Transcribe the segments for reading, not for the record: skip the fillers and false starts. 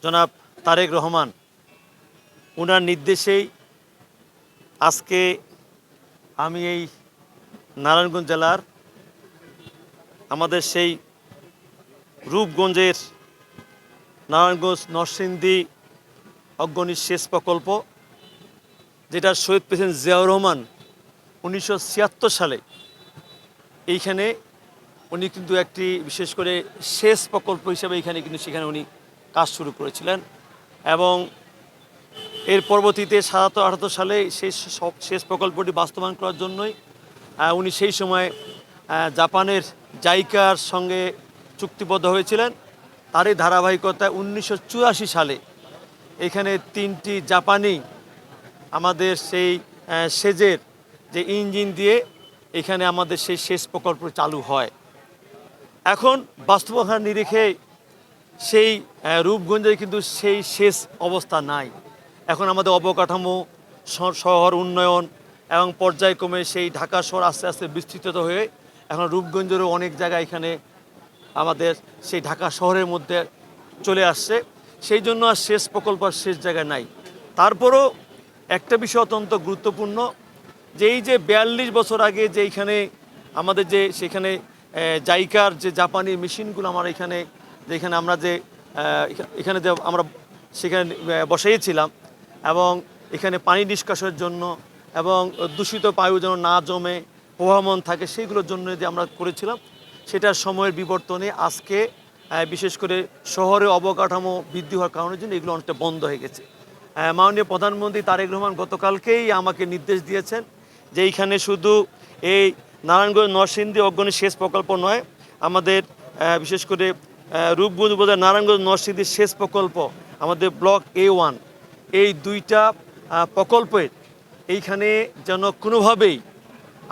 জনাব তারেক রহমান, ওনার নির্দেশেই আজকে আমি এই নারায়ণগঞ্জ জেলার আমাদের সেই রূপগঞ্জের নারায়ণগঞ্জ নরসিংদী অগ্রণী সেচ প্রকল্প, যেটা শহীদ প্রেসিডেন্ট জিয়াউর রহমান 1976 সালে এইখানে উনি কিন্তু একটি বিশেষ করে সেচ প্রকল্প হিসেবে সেখানে উনি কাজ শুরু করেছিলেন এবং এর পরবর্তীতে 77-78 সালে সেই সেচ প্রকল্পটি বাস্তবায়ন করার জন্যই উনি সেই সময় জাপানের জাইকার সঙ্গে চুক্তিবদ্ধ হয়েছিলেন। তারই ধারাবাহিকতায় 1984 সালে এখানে 3টি জাপানি আমাদের সেই সেচের যে ইঞ্জিন দিয়ে এখানে আমাদের সেই সেচ প্রকল্প চালু হয়। এখন বাস্তবতার নিরিখে সেই রূপগঞ্জে কিন্তু সেই সেচ অবস্থা নাই। এখন আমাদের অবকাঠামো, শহর উন্নয়ন এবং পর্যায়ক্রমে সেই ঢাকা শহর আস্তে আস্তে বিস্তৃত হয়ে এখন রূপগঞ্জেরও অনেক জায়গা এখানে আমাদের সেই ঢাকা শহরের মধ্যে চলে আসছে। সেই জন্য আর সেচ প্রকল্প আর শেষ জায়গায় নাই। তারপরও একটা বিষয় অত্যন্ত গুরুত্বপূর্ণ, যে এই যে 42 বছর আগে যে এইখানে আমাদের যে সেখানে জাইকার যে জাপানি মেশিনগুলো আমার যেখানে আমরা যে এখানে যে আমরা সেখানে বসাইছিলাম এবং এখানে পানি নিষ্কাশনের জন্য এবং দূষিত বায়ু যেন না জমে প্রবাহমান থাকে সেইগুলোর জন্য যে আমরা করেছিলাম, সেটার সময়ের বিবর্তনে আজকে বিশেষ করে শহরে অবকাঠামো বৃদ্ধি হওয়ার কারণের জন্য এগুলো অনেকটা বন্ধ হয়ে গেছে। মাননীয় প্রধানমন্ত্রী তারেক রহমান গতকালকেই আমাকে নির্দেশ দিয়েছেন যে এইখানে শুধু এই নারায়ণগঞ্জ নরসিংদী অগ্রণী সেচ প্রকল্প নয়, আমাদের বিশেষ করে রূপগঞ্জ উপজেলার নারায়ণগঞ্জ নরসিংদী সেচ প্রকল্প, আমাদের ব্লক A1, এই 2টা প্রকল্পের এইখানে যেন কোনোভাবেই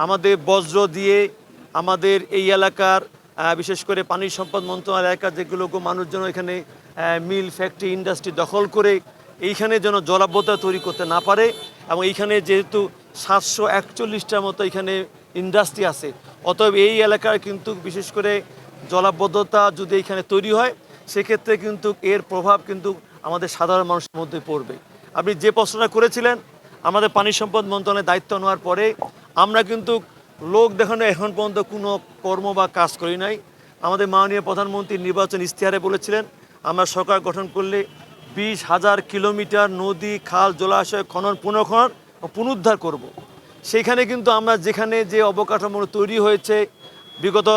আমাদের বজ্র দিয়ে আমাদের এই এলাকার বিশেষ করে পানি সম্পদ মন্ত্রণালয় এলাকার যেগুলো মানুষজন এখানে মিল, ফ্যাক্টরি, ইন্ডাস্ট্রি দখল করে এইখানে যেন জলাবদ্ধতা তৈরি করতে না পারে। এবং এইখানে যেহেতু 741টার মতো এখানে ইন্ডাস্ট্রি আছে, অতএব এই এলাকার কিন্তু বিশেষ করে জলাবদ্ধতা যদি এখানে তৈরি হয়, সেক্ষেত্রে কিন্তু এর প্রভাব কিন্তু আমাদের সাধারণ মানুষের মধ্যে পড়বে। আপনি যে প্রশ্নটা করেছিলেন, আমাদের পানি সম্পদ মন্ত্রণালয়ের দায়িত্ব নেওয়ার পরে আমরা কিন্তু লোক দেখানো এখন পর্যন্ত কোনো কর্ম বা কাজ করি নাই। আমাদের মাননীয় প্রধানমন্ত্রী নির্বাচন ইশতেহারে বলেছিলেন আমরা সরকার গঠন করলে 20,000 কিলোমিটার নদী, খাল, জলাশয় খনন, পুনরুদ্ধার করব। সেখানে কিন্তু আমরা যেখানে যে অবকাঠামো তৈরি হয়েছে বিগত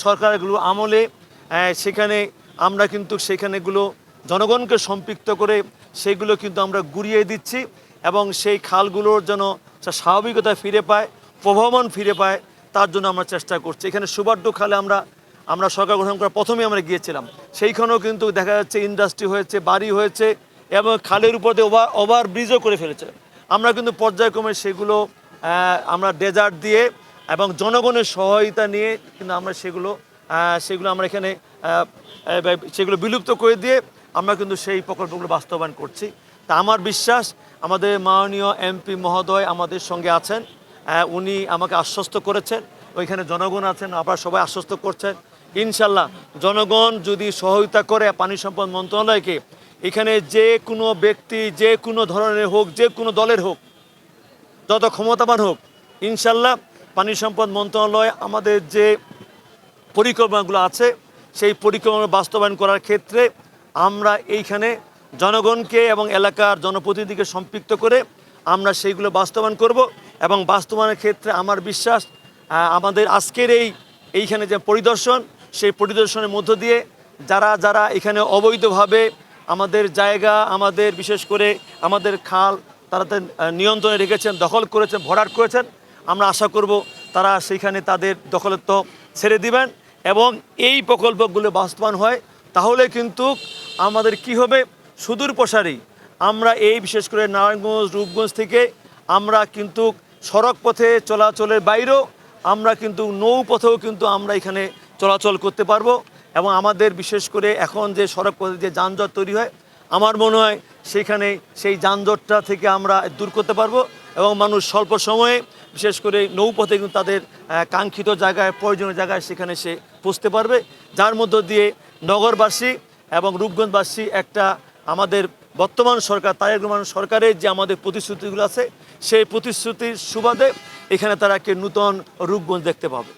সরকারগুলো আমলে, সেখানে আমরা কিন্তু সেখানেগুলো জনগণকে সম্পৃক্ত করে সেগুলো কিন্তু আমরা গুড়িয়ে দিচ্ছি এবং সেই খালগুলোর যেন স্বাভাবিকতা ফিরে পায়, প্রবাহমান ফিরে পায়, তার জন্য আমরা চেষ্টা করছি। এখানে সুবাড্ডু খালে আমরা সরকার গঠন করার প্রথমেই আমরা গিয়েছিলাম, সেইখানেও কিন্তু দেখা যাচ্ছে ইন্ডাস্ট্রি হয়েছে, বাড়ি হয়েছে এবং খালের উপর দিয়ে ওভার ব্রিজও করে ফেলেছে। আমরা কিন্তু পর্যায়ক্রমে সেগুলো আমরা ডেজার্ট দিয়ে এবং জনগণের সহায়তা নিয়ে কিন্তু আমরা সেগুলো আমরা এখানে সেগুলো বিলুপ্ত করে দিয়ে আমরা কিন্তু সেই প্রকল্পগুলো বাস্তবায়ন করছি। তা আমার বিশ্বাস আমাদের মাননীয় MP মহোদয় আমাদের সঙ্গে আছেন, উনি আমাকে আশ্বস্ত করেছেন, ওইখানে জনগণ আছেন, আপনারা সবাই আশ্বস্ত করছেন। ইনশাল্লাহ জনগণ যদি সহায়তা করে পানি সম্পদ মন্ত্রণালয়কে, এখানে যে কোনো ব্যক্তি, যে কোনো ধরনের হোক, যে কোনো দলের হোক, যত ক্ষমতাবান হোক, ইনশাল্লাহ পানি সম্পদ মন্ত্রণালয় আমাদের যে পরিকল্পনাগুলো আছে সেই পরিকল্পনা বাস্তবায়ন করার ক্ষেত্রে আমরা এইখানে জনগণকে এবং এলাকার জনপ্রতিনিধিকে সম্পৃক্ত করে আমরা সেইগুলো বাস্তবায়ন করব। এবং বাস্তবায়নের ক্ষেত্রে আমার বিশ্বাস আমাদের আজকের এইখানে যে পরিদর্শন, সেই পরিদর্শনের মধ্য দিয়ে যারা এখানে অবৈধভাবে আমাদের জায়গা, আমাদের বিশেষ করে আমাদের খাল তারা নিয়ন্ত্রণে রেখেছেন, দখল করেছেন, ভরাট করেছেন, আমরা আশা করব তারা সেইখানে তাদের দখলত্ব ছেড়ে দিবেন এবং এই প্রকল্পগুলো বাস্তবায়ন হয়। তাহলে কিন্তু আমাদের কি হবে, সুদূর প্রসারী আমরা এই বিশেষ করে নারায়ণগঞ্জ, রূপগঞ্জ থেকে আমরা কিন্তু সড়ক পথে চলাচলের বাইরেও আমরা কিন্তু নৌপথেও কিন্তু আমরা এখানে চলাচল করতে পারবো। এবং আমাদের বিশেষ করে এখন যে সড়ক পথে যে যানজট তৈরি হয়, আমার মনে হয় সেইখানে সেই যানজটটা থেকে আমরা দূর করতে পারবো এবং মানুষ স্বল্প সময়ে বিশেষ করে নৌপথে কিন্তু তাদের কাঙ্ক্ষিত জায়গায়, প্রয়োজনীয় জায়গায় সেখানে সে পৌঁছতে পারবে, যার মধ্য দিয়ে নগরবাসী এবং রূপগঞ্জবাসী একটা আমাদের বর্তমান সরকার তারেক রহমান সরকারের যে আমাদের প্রতিশ্রুতিগুলো আছে সেই প্রতিশ্রুতির সুবাদে এখানে তারা একটি নূতন রূপগঞ্জ দেখতে পাবে।